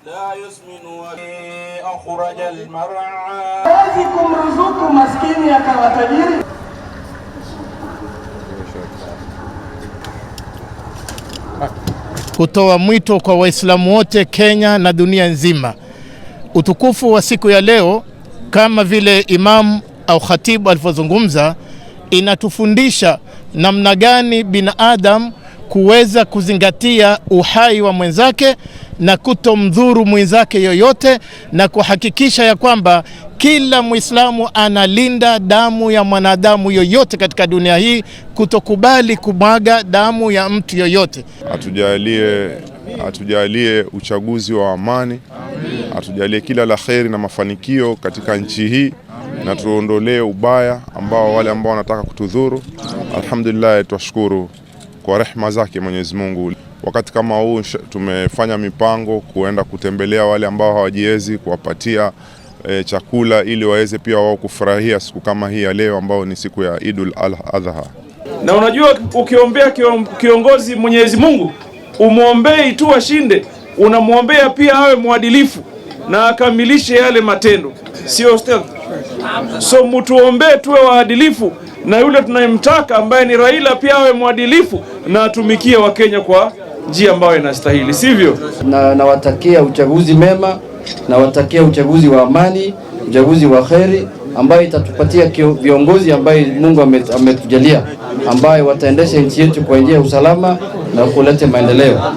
la yusminu wa akhraja al-mar'a. Hawezi kumruzuku maskini akawa tajiri. Kutoa mwito kwa Waislamu wote Kenya na dunia nzima. Utukufu wa siku ya leo, kama vile Imam au Khatibu alivyozungumza, inatufundisha namna gani binadamu kuweza kuzingatia uhai wa mwenzake na kutomdhuru mwenzake yoyote, na kuhakikisha ya kwamba kila Muislamu analinda damu ya mwanadamu yoyote katika dunia hii, kutokubali kumwaga damu ya mtu yoyote. Atujalie uchaguzi wa amani, atujalie kila la kheri na mafanikio katika nchi hii, na tuondolee ubaya ambao wale ambao wanataka kutudhuru. Alhamdulillah, twashukuru kwa rehema zake Mwenyezi Mungu. Wakati kama huu tumefanya mipango kuenda kutembelea wale ambao hawajiwezi, kuwapatia chakula ili waweze pia wao kufurahia siku kama hii ya leo ambao ni siku ya Idul Adha. Na unajua, ukiombea kiongozi Mwenyezi Mungu umuombei tu ashinde, unamuombea pia awe mwadilifu na akamilishe yale matendo, sio stealth. So mtuombee tuwe waadilifu, na yule tunayemtaka ambaye ni Raila pia awe mwadilifu na atumikie Wakenya kwa njia ambayo inastahili, sivyo? Nawatakia uchaguzi mema, nawatakia uchaguzi wa amani, uchaguzi wa kheri, ambayo itatupatia viongozi ambaye Mungu ametujalia, ambaye wataendesha nchi yetu kwa njia ya usalama na kuleta maendeleo.